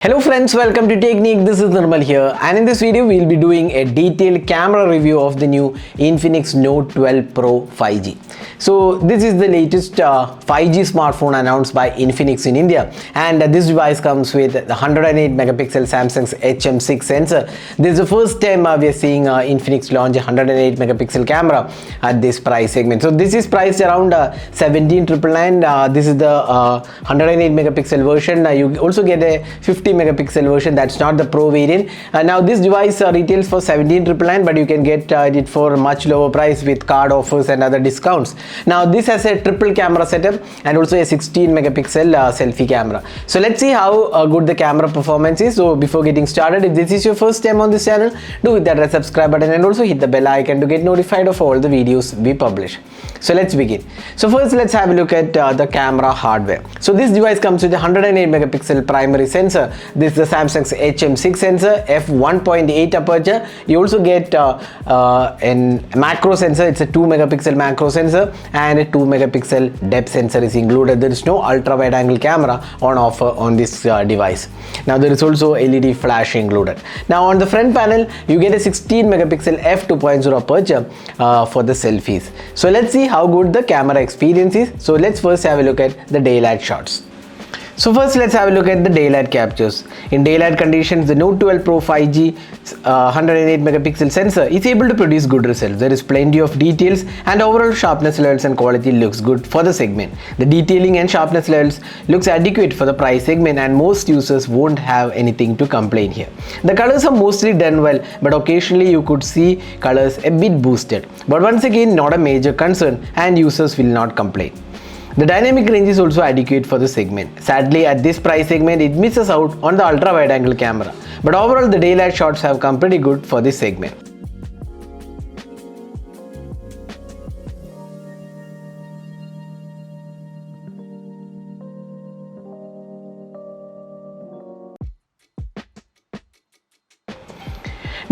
Hello friends, welcome to Technique. This is Nirmal here, and in this video we'll be doing a detailed camera review of the new Infinix Note 12 Pro 5G. So this is the latest 5G smartphone announced by Infinix in India, and this device comes with the 108 megapixel Samsung's HM6 sensor. This is the first time we are seeing Infinix launch a 108 megapixel camera at this price segment. So this is priced around 17,999. This is the 108 megapixel version. You also get a 50 megapixel version, that's not the Pro variant. Now this device retails for 17,999, but you can get it for a much lower price with card offers and other discounts. Now this has a triple camera setup and also a 16 megapixel selfie camera. So let's see how good the camera performance is. So before getting started, if this is your first time on this channel, do hit that red subscribe button and also hit the bell icon to get notified of all the videos we publish. So let's begin. So first let's have a look at the camera hardware. So this device comes with a 108 megapixel primary sensor. This is the Samsung's HM6 sensor, f1.8 aperture. You also get a macro sensor. It's a 2 megapixel macro sensor and a 2 megapixel depth sensor is included. There is no ultra wide angle camera on offer on this device. Now there is also LED flash included. Now on the front panel you get a 16 megapixel f2.0 aperture for the selfies. So let's see how good the camera experience is. So let's first have a look at the daylight shots. So first let's have a look at the daylight captures. In daylight conditions, the Note 12 Pro 5G 108 megapixel sensor is able to produce good results. There is plenty of details and overall sharpness levels and quality looks good for the segment. The detailing and sharpness levels looks adequate for the price segment and most users won't have anything to complain here. The colors are mostly done well, but occasionally you could see colors a bit boosted. But once again, not a major concern and users will not complain. The dynamic range is also adequate for the segment. Sadly, at this price segment, it misses out on the ultra wide angle camera. But overall, the daylight shots have come pretty good for this segment.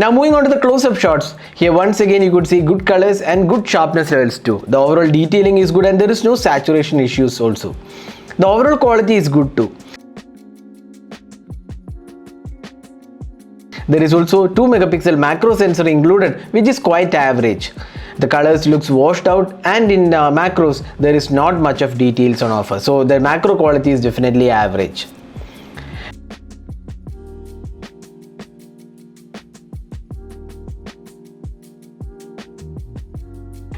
Now moving on to the close-up shots, here once again you could see good colors and good sharpness levels too. The overall detailing is good and there is no saturation issues also. The overall quality is good too. There is also 2 megapixel macro sensor included, which is quite average. The colors looks washed out and in macros there is not much of details on offer. So the macro quality is definitely average.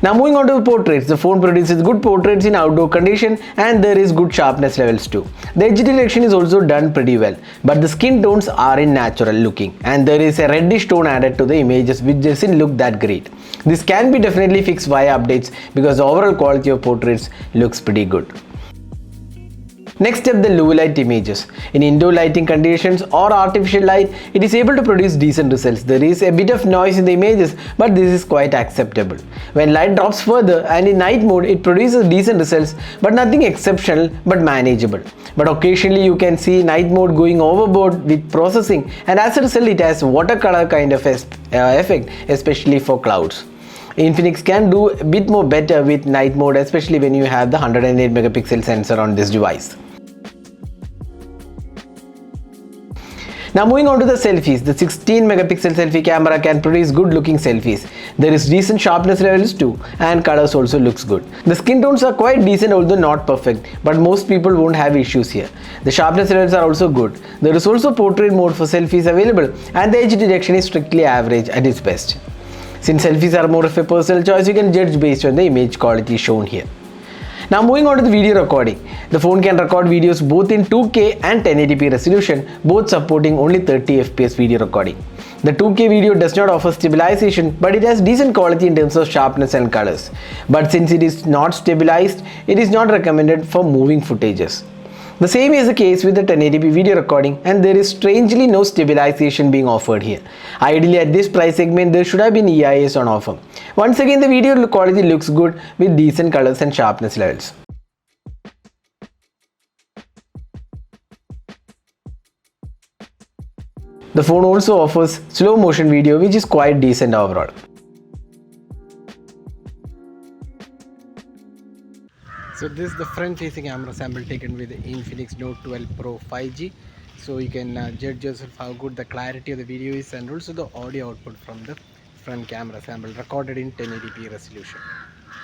Now moving on to the portraits, the phone produces good portraits in outdoor condition and there is good sharpness levels too. The edge detection is also done pretty well, but the skin tones aren't natural looking and there is a reddish tone added to the images which doesn't look that great. This can be definitely fixed via updates because the overall quality of portraits looks pretty good. Next up, the low light images. In indoor lighting conditions or artificial light, it is able to produce decent results. There is a bit of noise in the images, but this is quite acceptable. When light drops further and in night mode, it produces decent results, but nothing exceptional but manageable. But occasionally you can see night mode going overboard with processing, and as a result it has watercolor kind of effect, especially for clouds. Infinix can do a bit more better with night mode, especially when you have the 108 megapixel sensor on this device. Now moving on to the selfies, the 16 megapixel selfie camera can produce good looking selfies. There is decent sharpness levels too and colors also looks good. The skin tones are quite decent although not perfect, but most people won't have issues here. The sharpness levels are also good. There is also portrait mode for selfies available and the edge detection is strictly average at its best. Since selfies are more of a personal choice, you can judge based on the image quality shown here. Now moving on to the video recording. The phone can record videos both in 2K and 1080p resolution, both supporting only 30 fps video recording. The 2K video does not offer stabilization, but it has decent quality in terms of sharpness and colors. But since it is not stabilized, it is not recommended for moving footages. The same is the case with the 1080p video recording and there is strangely no stabilization being offered here. Ideally at this price segment there should have been EIS on offer. Once again the video quality looks good with decent colors and sharpness levels. The phone also offers slow motion video which is quite decent overall. So this is the front facing camera sample taken with the Infinix Note 12 Pro 5G. so you can judge yourself how good the clarity of the video is, and also the audio output from the front camera sample recorded in 1080p resolution.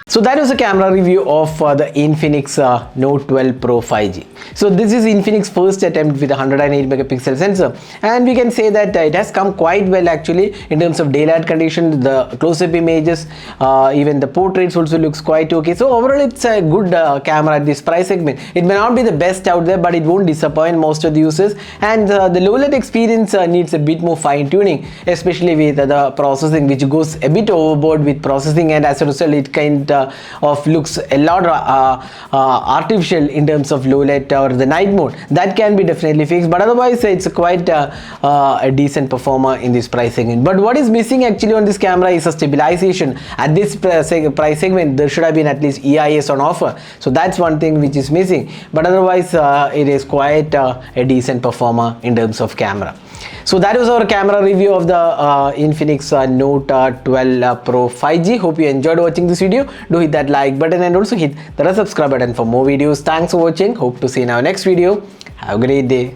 So that was a camera review of the Infinix Note 12 Pro 5G. So this is Infinix first attempt with a 108 megapixel sensor, and we can say that it has come quite well actually in terms of daylight condition. The close-up images, even the portraits also looks quite okay. So overall it's a good camera at this price segment. It may not be the best out there, but it won't disappoint most of the users, and the low light experience needs a bit more fine tuning, especially with the processing, which goes a bit overboard with processing, and as a result it kind of looks a lot artificial in terms of low light or the night mode. That can be definitely fixed, but otherwise it's quite a decent performer in this price segment. But what is missing actually on this camera is a stabilization. At this price segment there should have been at least EIS on offer, so that's one thing which is missing, but otherwise it is quite a decent performer in terms of camera. So that was our camera review of the Infinix Note 12 Pro 5G. Hope you enjoyed watching this video. Do hit that like button and also hit the subscribe button for more videos. Thanks for watching. Hope to see you in our next video. Have a great day.